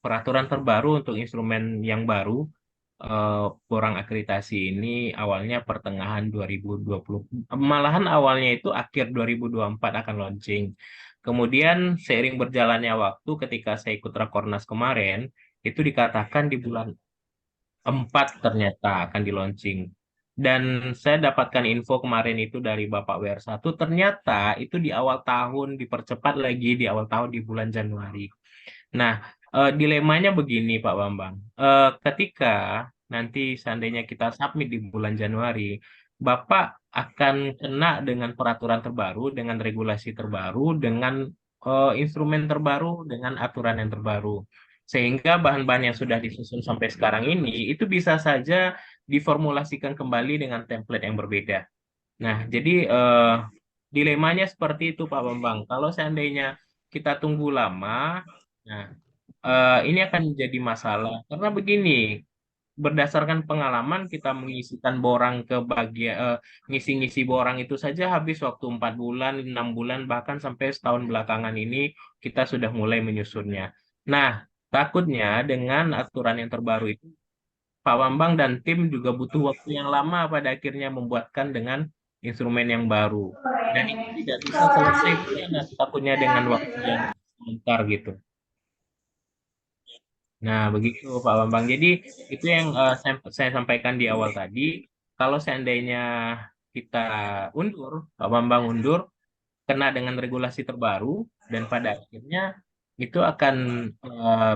peraturan terbaru untuk instrumen yang baru borang akreditasi ini awalnya pertengahan 2020, malahan awalnya itu akhir 2024 akan launching. Kemudian seiring berjalannya waktu ketika saya ikut Rakornas kemarin, itu dikatakan di bulan 4 ternyata akan di launching. Dan saya dapatkan info kemarin itu dari Bapak WR1, ternyata itu di awal tahun, dipercepat lagi di awal tahun di bulan Januari. Nah, dilemanya begini Pak Bambang. Ketika nanti seandainya kita submit di bulan Januari, Bapak akan kena dengan peraturan terbaru, dengan regulasi terbaru, dengan instrumen terbaru, dengan aturan yang terbaru. Sehingga bahan-bahan yang sudah disusun sampai sekarang ini, itu bisa saja diformulasikan kembali dengan template yang berbeda. Nah, jadi dilemanya seperti itu Pak Bambang. Kalau seandainya kita tunggu lama, nah ini akan menjadi masalah karena begini, berdasarkan pengalaman kita mengisikan borang ke bagian ngisi-ngisi borang itu saja habis waktu 4 bulan, 6 bulan, bahkan sampai setahun belakangan ini kita sudah mulai menyusunnya. Nah, takutnya dengan aturan yang terbaru itu Pak Bambang dan tim juga butuh waktu yang lama pada akhirnya membuatkan dengan instrumen yang baru. Dan itu tidak bisa selesai takutnya dengan waktu yang sebentar gitu. Nah, begitu Pak Bambang. Jadi itu yang saya sampaikan di awal tadi. Kalau seandainya kita undur, Pak Bambang undur, kena dengan regulasi terbaru, dan pada akhirnya itu akan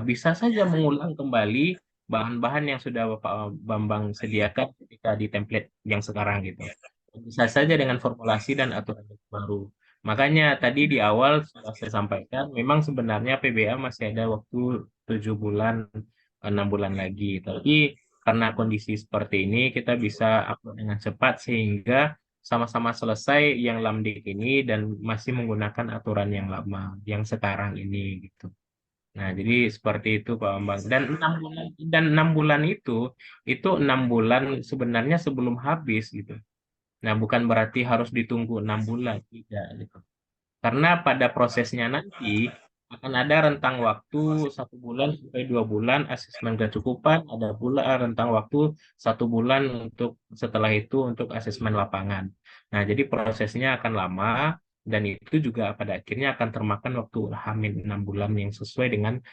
bisa saja mengulang kembali bahan-bahan yang sudah Bapak Bambang sediakan ketika di template yang sekarang gitu. Bisa saja dengan formulasi dan aturan yang baru. Makanya tadi di awal sudah saya sampaikan, memang sebenarnya PBA masih ada waktu 7 bulan, 6 bulan lagi. Tapi karena kondisi seperti ini, kita bisa upload dengan cepat sehingga sama-sama selesai yang Lamdik ini dan masih menggunakan aturan yang lama, yang sekarang ini gitu. Nah, jadi seperti itu Pak Bambang. Dan 6 bulan itu 6 bulan sebenarnya sebelum habis gitu. Nah, bukan berarti harus ditunggu 6 bulan, tidak gitu. Karena pada prosesnya nanti akan ada rentang waktu 1 bulan sampai 2 bulan asesmen kecukupan, ada pula rentang waktu 1 bulan untuk setelah itu untuk asesmen lapangan. Nah, jadi prosesnya akan lama dan itu juga pada akhirnya akan termakan waktu hamil 6 bulan yang sesuai dengan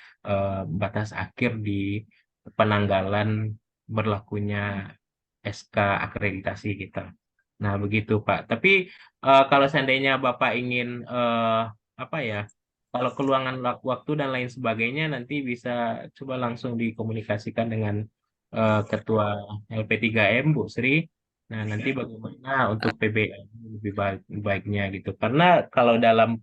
batas akhir di penanggalan berlakunya SK akreditasi kita. Nah, begitu Pak. Tapi kalau seandainya Bapak ingin apa ya, kalau keluangan waktu dan lain sebagainya nanti bisa coba langsung dikomunikasikan dengan Ketua LP3M Bu Sri. Nah, nanti bagaimana untuk PBM lebih baiknya gitu. Karena kalau dalam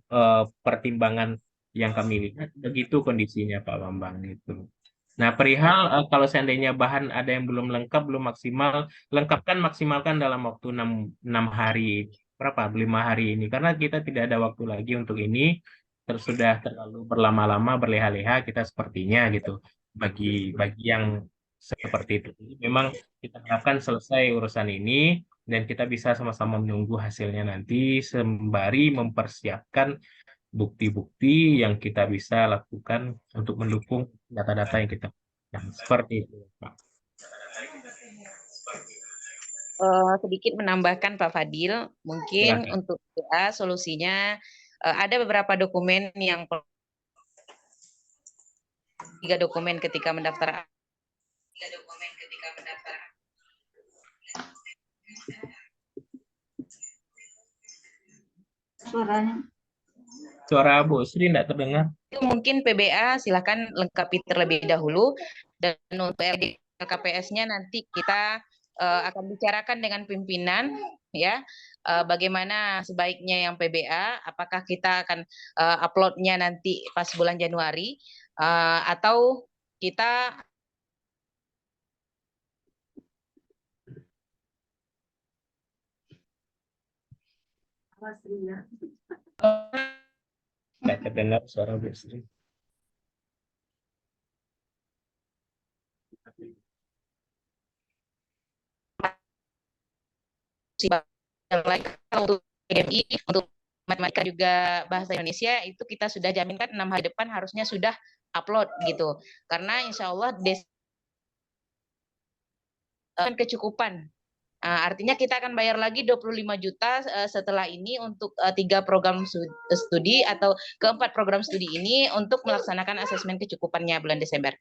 pertimbangan yang kami lihat begitu kondisinya Pak Bambang gitu. Nah, perihal kalau seandainya bahan ada yang belum lengkap, belum maksimal, lengkapkan, maksimalkan dalam waktu 6 hari, berapa? 5 hari ini. Karena kita tidak ada waktu lagi untuk ini, sudah terlalu berlama-lama, berleha-leha kita sepertinya gitu. Bagi yang seperti itu. Jadi memang kita harapkan selesai urusan ini, dan kita bisa sama-sama menunggu hasilnya nanti, sembari mempersiapkan bukti-bukti yang kita bisa lakukan untuk mendukung data-data yang kita yang seperti itu, Pak. Sedikit menambahkan Pak Fadil, mungkin Silakan. untuk PBA solusinya ada beberapa dokumen yang 3 dokumen ketika mendaftar. Suaranya. Suara Bu Sri tidak terdengar. Itu mungkin PBA silakan lengkapi terlebih dahulu, dan untuk LKPS-nya nanti kita akan bicarakan dengan pimpinan ya, bagaimana sebaiknya yang PBA, apakah kita akan upload-nya nanti pas bulan Januari atau kita Nggak terdengar suara Bu Sri. untuk PMI, untuk matematika juga bahasa Indonesia itu kita sudah jaminkan 6 hari depan harusnya sudah upload gitu. Karena insya Allah kecukupan. Artinya kita akan bayar lagi 25 juta setelah ini untuk 3 program studi atau keempat program studi ini untuk melaksanakan asesmen kecukupannya bulan Desember.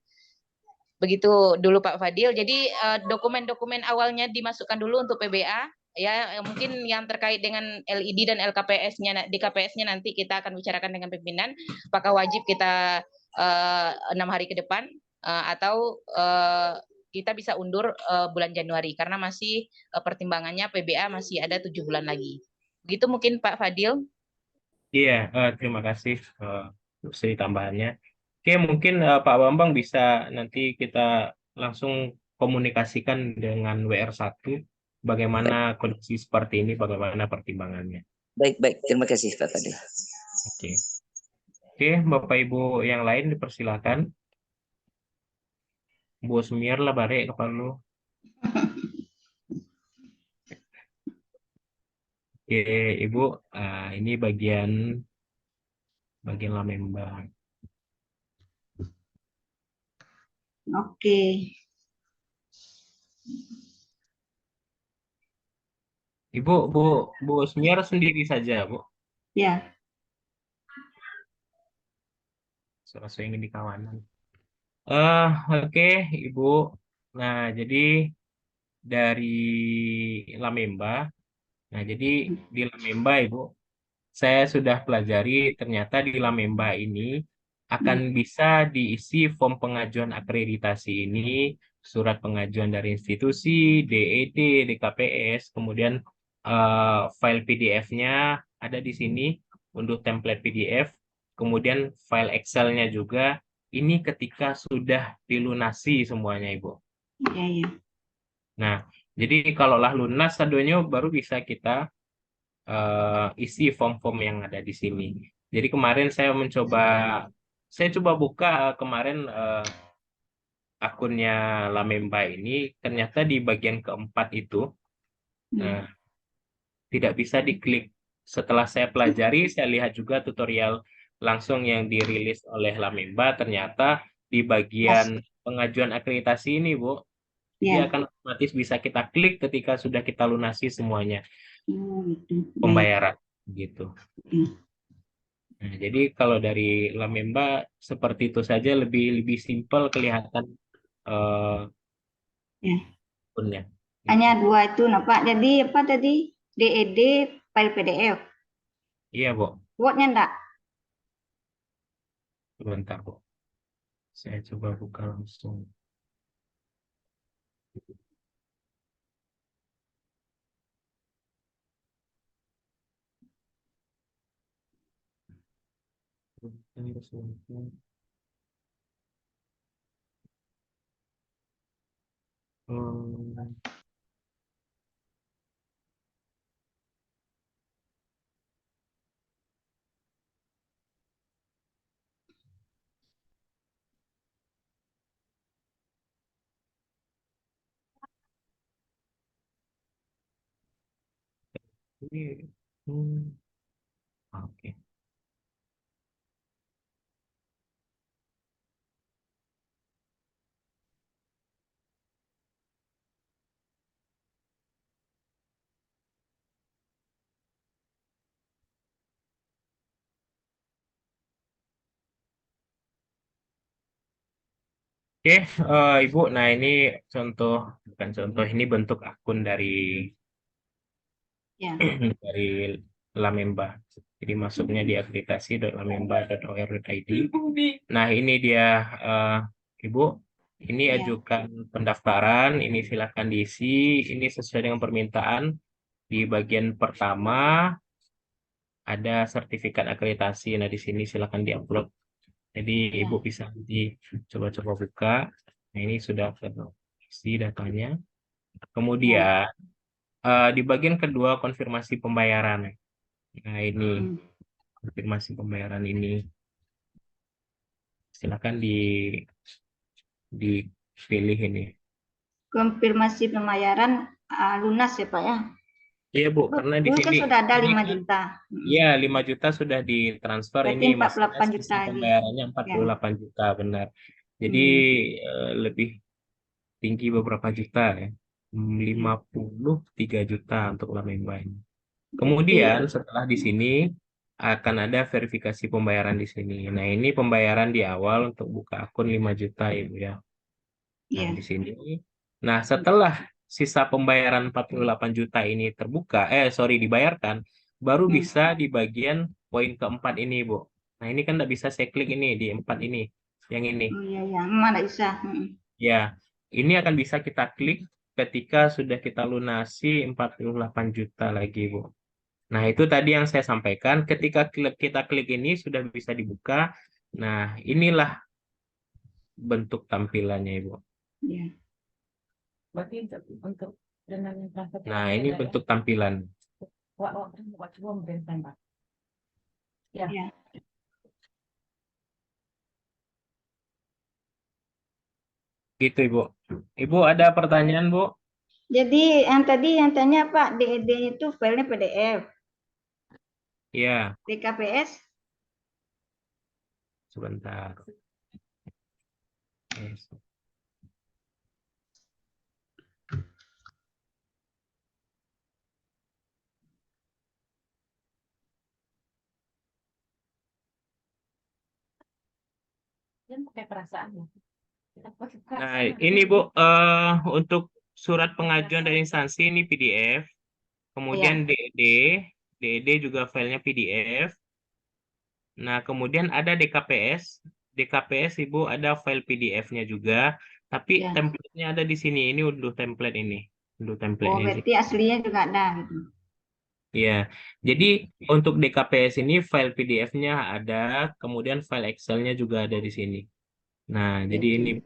Begitu dulu Pak Fadil. Jadi dokumen-dokumen awalnya dimasukkan dulu untuk PBA. Ya, mungkin yang terkait dengan LID dan LKPS-nya, DKPS-nya nanti kita akan bicarakan dengan pimpinan. Apakah wajib kita 6 hari ke depan atau kita bisa undur bulan Januari karena masih pertimbangannya PBA masih ada 7 bulan lagi. Begitu mungkin Pak Fadil. Iya, terima kasih Bu Sri tambahannya. Oke, mungkin Pak Bambang bisa nanti kita langsung komunikasikan dengan WR1 bagaimana kondisi seperti ini, bagaimana pertimbangannya. Baik. Terima kasih Pak Fadil. Oke, Bapak Ibu yang lain dipersilakan. Bu Sumiar lah bare kepala. Oke, Ibu, ini bagian Lamemba. Oke. Ibu, Bu Sumiar sendiri saja, Bu. Ya. Suara yang di kawanan. Oke, Ibu. Nah, jadi dari Lamemba. Nah, jadi di Lamemba, Ibu, saya sudah pelajari ternyata di Lamemba ini akan bisa diisi form pengajuan akreditasi ini, surat pengajuan dari institusi, DED, DKPS, kemudian file PDF-nya ada di sini untuk template PDF, kemudian file Excel-nya juga. Ini ketika sudah dilunasi semuanya, Ibu. Iya. Nah, jadi kalaulah lunas saldonya baru bisa kita isi form-form yang ada di sini. Jadi kemarin saya coba buka kemarin akunnya Lamemba ini, ternyata di bagian keempat itu tidak bisa diklik. Setelah saya pelajari, saya lihat juga tutorial langsung yang dirilis oleh Lamemba, ternyata di bagian pengajuan akreditasi ini, Bu, dia akan otomatis bisa kita klik ketika sudah kita lunasi semuanya pembayaran gitu. Nah, jadi kalau dari Lamemba seperti itu saja, lebih simpel kelihatan akunnya. Hanya 2 itu nampak. Jadi apa tadi? DED file PDF. Iya, Bu. Word-nya enggak? Sebentar, Bu. Saya coba buka langsung. Oke. Oke, Ibu. Nah, ini bukan contoh, ini bentuk akun dari Lamemba. Jadi masuknya di akreditasi.lamemba.or.id. Nah, ini dia, Ibu. Ini ajukan pendaftaran. Ini silakan diisi. Ini sesuai dengan permintaan. Di bagian pertama ada sertifikat akreditasi. Nah, di sini silakan diupload Jadi Ya. Ibu bisa nanti coba-coba buka. Nah, ini sudah terisi datanya. Kemudian di bagian kedua konfirmasi pembayaran. Nah, ini Hmm. konfirmasi pembayaran ini. Silakan dipilih ini. Konfirmasi pembayaran lunas ya Pak ya. Iya Bu, karena di Dulu kan sini sudah ada ini 5 kan juta. ya 8 juta sudah ditransfer, Berarti ini 48 masalah juta sisa lagi. pembayarannya Ya. 48 juta benar. Jadi lebih tinggi beberapa juta ya. 53 juta untuk Lamemba ini. Kemudian setelah di sini akan ada verifikasi pembayaran di sini. Nah, ini pembayaran di awal untuk buka akun 5 juta Ibu ya. Nah, Iya. di sini. Nah, setelah sisa pembayaran 48 juta ini dibayarkan, baru bisa di bagian poin keempat ini, Bu. Nah, ini kan tidak bisa saya klik ini di 4 ini, yang ini. Oh iya ya, memang tidak bisa. Ya, ini akan bisa kita klik ketika sudah kita lunasi 48 juta lagi, Bu. Nah, itu tadi yang saya sampaikan, ketika kita klik ini sudah bisa dibuka. Nah, inilah bentuk tampilannya, Ibu. Iya. Berarti untuk dengan transaksi Nah, ini bentuk tampilan. Ya. Iya. Gitu, Ibu. Ibu ada pertanyaan, Bu? Jadi yang tadi yang tanya Pak, DED itu filenya PDF. Iya, DKPS sebentar. Yes. Pakai perasaan ya. Nah, ini Bu, untuk surat pengajuan dari instansi ini PDF, kemudian DED juga filenya PDF. Nah, kemudian ada DKPS, Ibu ada file PDF-nya juga, tapi Ya. template-nya ada di sini. Ini unduh template ini, unduh template-nya di sini. berarti aslinya juga ada gitu. Ya, jadi untuk DKPS ini file PDF-nya ada, kemudian file Excel-nya juga ada di sini. Nah, jadi ini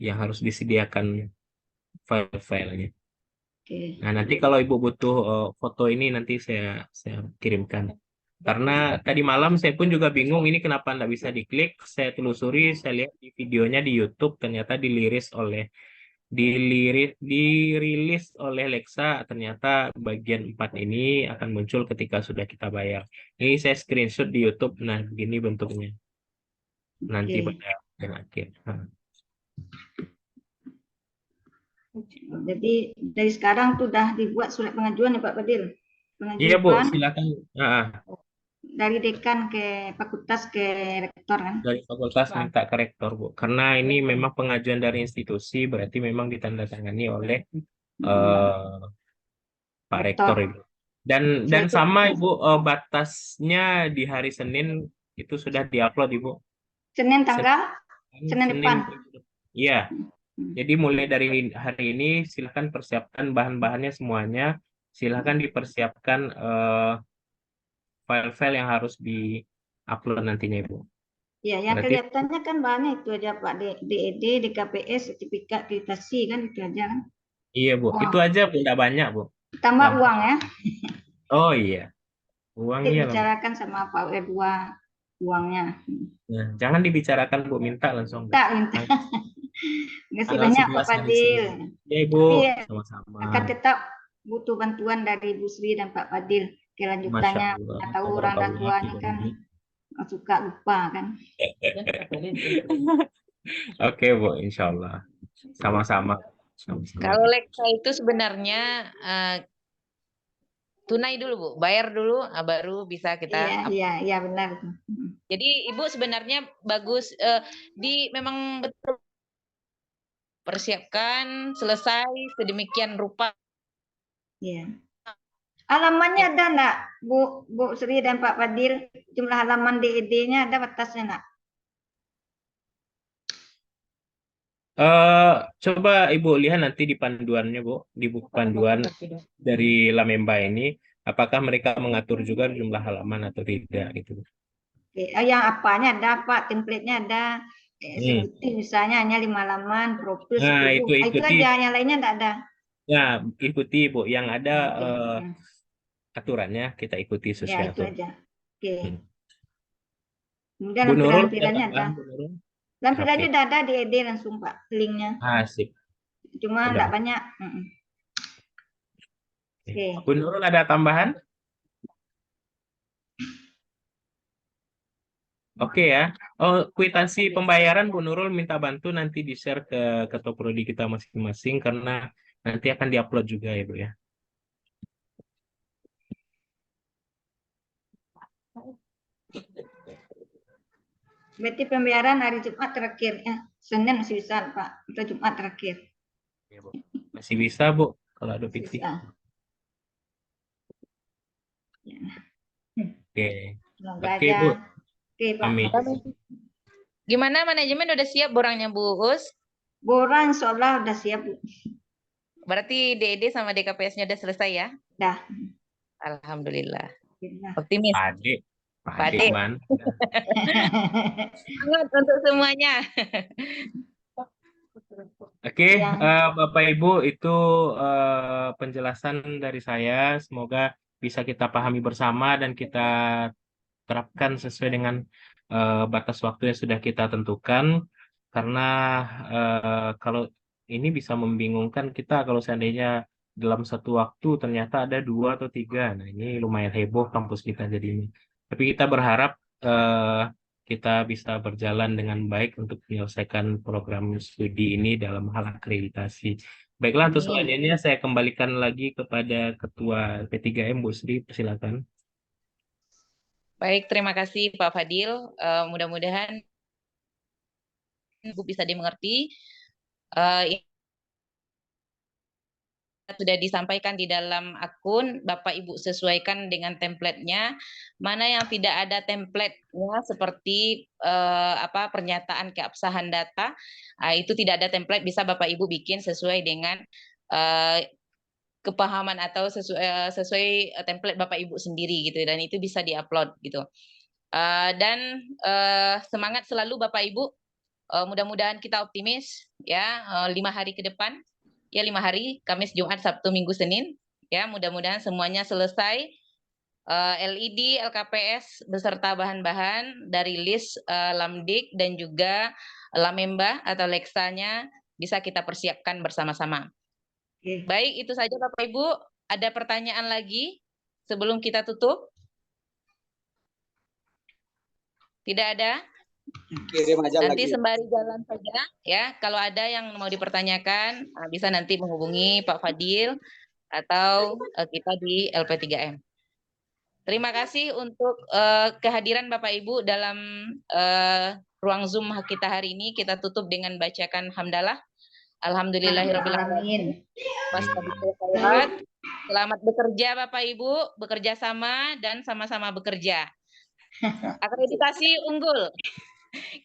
yang harus disediakan file-filenya. Oke. Nah, nanti kalau Ibu butuh foto ini nanti saya kirimkan. Karena tadi malam saya pun juga bingung ini kenapa nggak bisa diklik. Saya telusuri, saya lihat di videonya di YouTube ternyata dirilis oleh Lexa, ternyata bagian 4 ini akan muncul ketika sudah kita bayar. Ini saya screenshot di YouTube. Nah, begini bentuknya. Nanti Oke. pada yang akhir. Nah. Jadi dari sekarang tuh udah dibuat surat pengajuan ya Pak Fadil. Iya Bu, Pengajuan silakan. dari dekan ke fakultas ke rektor kan. Dari fakultas minta ke rektor Bu, karena ini memang pengajuan dari institusi, berarti memang ditandatangani oleh Pak Rektor Ibu. Dan sama Ibu, batasnya di hari Senin itu sudah diupload Ibu. Senin tanggal Senin depan. Iya. Jadi mulai dari hari ini silakan persiapkan bahan-bahannya semuanya. Silakan dipersiapkan file-file yang harus di-upload nantinya Ibu. Ya, yang Berarti kelihatannya kan bahannya itu aja Pak, DED, DKPS, sertifikat akreditasi kan itu aja kan. iya Bu, itu aja Bu, tidak banyak Bu. Tambah uang ya. Oh iya, uang Kita iya. bicarakan sama Pak Wedua uangnya. Nah, jangan dibicarakan Bu, minta langsung. Minta. Terima kasih Tanggal banyak Pak 11 hari Fadil. Senin. Ya Ibu, sama-sama. Akan tetap butuh bantuan dari Bu Sri dan Pak Fadil. Kelanjutannya, Masya Allah. kita tahu orang tua ini kan suka lupa kan. Oke Bu, insya Allah. Sama-sama. Kalau Lexa itu sebenarnya tunai dulu Bu, bayar dulu, baru bisa kita. Iya benar. Jadi Ibu sebenarnya bagus memang betul persiapkan selesai sedemikian rupa. Iya. Halamannya ada enggak Bu Sri dan Pak Fadil? Jumlah halaman DED-nya ada batasnya enggak? Coba Ibu lihat nanti di panduannya Bu, di buku panduan dari Lamemba ini, apakah mereka mengatur juga jumlah halaman atau tidak gitu. Oke. Yang apanya ada Pak, template-nya ada. Eksekutif misalnya hanya 5 halaman, profil Nah, 10. itu Itu ikuti. aja, yang lainnya enggak ada. Ya, ikuti Bu. Yang ada Oke. aturannya kita ikuti Ya, sesuai itu aturan. aja. Oke. Hmm. Kemudian Bu Nurul ada lampiran-lampirannya ada. tambahan, Bu Nurul? Lampirannya Oke. udah ada di ED langsung Pak, linknya. Sip. Cuma Udah. enggak banyak. Oke. Oke. Bu Nurul ada tambahan? Oke ya. Oh, kwitansi pembayaran Bu Nurul minta bantu nanti di-share ke ketua prodi kita masing-masing karena nanti akan diupload juga ya Bu ya. Berarti pembayaran hari Jumat terakhir ya. Senin masih bisa Pak, atau Jumat terakhir. Ya, Bu. Masih bisa Bu kalau ada Masih PT. bisa. Ya. Oke. Semoga Oke aja. Bu. Oke Pak. Amin. Makasih. Gimana manajemen udah siap borangnya Bu Us? Borang seolah udah siap Bu. Berarti DED sama DKPS-nya udah selesai ya? Dah. Alhamdulillah. Alhamdulillah. Optimis. Pade. Pade Pade. man. Semangat untuk semuanya. Oke, Yang Bapak Ibu, itu penjelasan dari saya. Semoga bisa kita pahami bersama dan kita terapkan sesuai dengan batas waktu yang sudah kita tentukan. Karena kalau ini bisa membingungkan kita kalau seandainya dalam satu waktu ternyata ada 2 atau 3. Nah, ini lumayan heboh kampus kita jadinya. Tapi kita berharap kita bisa berjalan dengan baik untuk menyelesaikan program studi ini dalam hal akreditasi. Baiklah, untuk selanjutnya saya kembalikan lagi kepada Ketua P3M, Bu Sri, silakan. Baik, terima kasih Pak Fadil. Mudah-mudahan Ibu bisa dimengerti. Sudah disampaikan di dalam akun, Bapak Ibu sesuaikan dengan template-nya. Mana yang tidak ada template-nya seperti pernyataan keabsahan data, itu tidak ada template, bisa Bapak Ibu bikin sesuai dengan kepahaman atau sesuai template Bapak Ibu sendiri gitu, dan itu bisa diupload gitu. Dan semangat selalu Bapak Ibu. Mudah-mudahan kita optimis ya, 5 hari ke depan. Ya, 5 hari, Kamis, Jumat, Sabtu, Minggu, Senin. Ya, mudah-mudahan semuanya selesai. LED, LKPS, beserta bahan-bahan dari list Lamdik dan juga Lamemba atau Leksanya bisa kita persiapkan bersama-sama. Baik, itu saja Bapak Ibu. Ada pertanyaan lagi sebelum kita tutup? Tidak ada? Nanti sembari jalan saja ya, kalau ada yang mau dipertanyakan bisa nanti menghubungi Pak Fadil atau kita di LP3M. Terima kasih untuk kehadiran Bapak Ibu dalam ruang Zoom kita hari ini. Kita tutup dengan bacakan hamdalah. Alhamdulillahirabbil alamin. Selamat bekerja Bapak Ibu, bekerja sama dan sama-sama bekerja. Akreditasi unggul.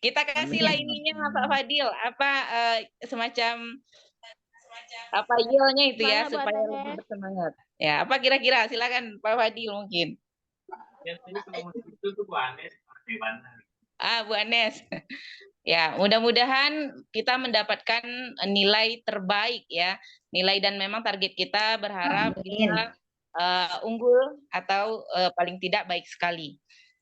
Kita kasihlah ininya Pak Fadil, semacam yelnya itu ya, supaya lebih bersemangat. Ya, apa kira-kira? Silakan Pak Fadil mungkin. Bu Anes. Ya, mudah-mudahan kita mendapatkan nilai terbaik ya. Nilai, dan memang target kita berharap kita unggul atau paling tidak baik sekali.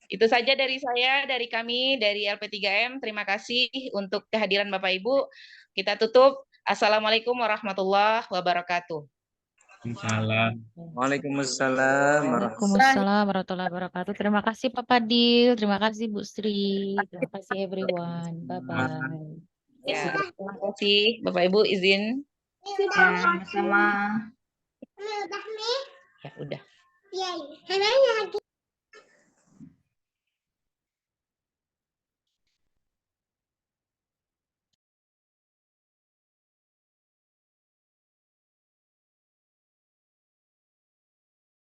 Itu saja dari saya, dari kami, dari LP3M. Terima kasih untuk kehadiran Bapak Ibu. Kita tutup. Assalamualaikum warahmatullahi wabarakatuh. Waalaikumsalam. Waalaikumsalam warahmatullahi wabarakatuh. Terima kasih Pak Fadil, terima kasih Bu Sri, terima kasih everyone. Bye-bye. Ya, terima kasih Bapak Ibu, izin. sama-sama. Ya, udah.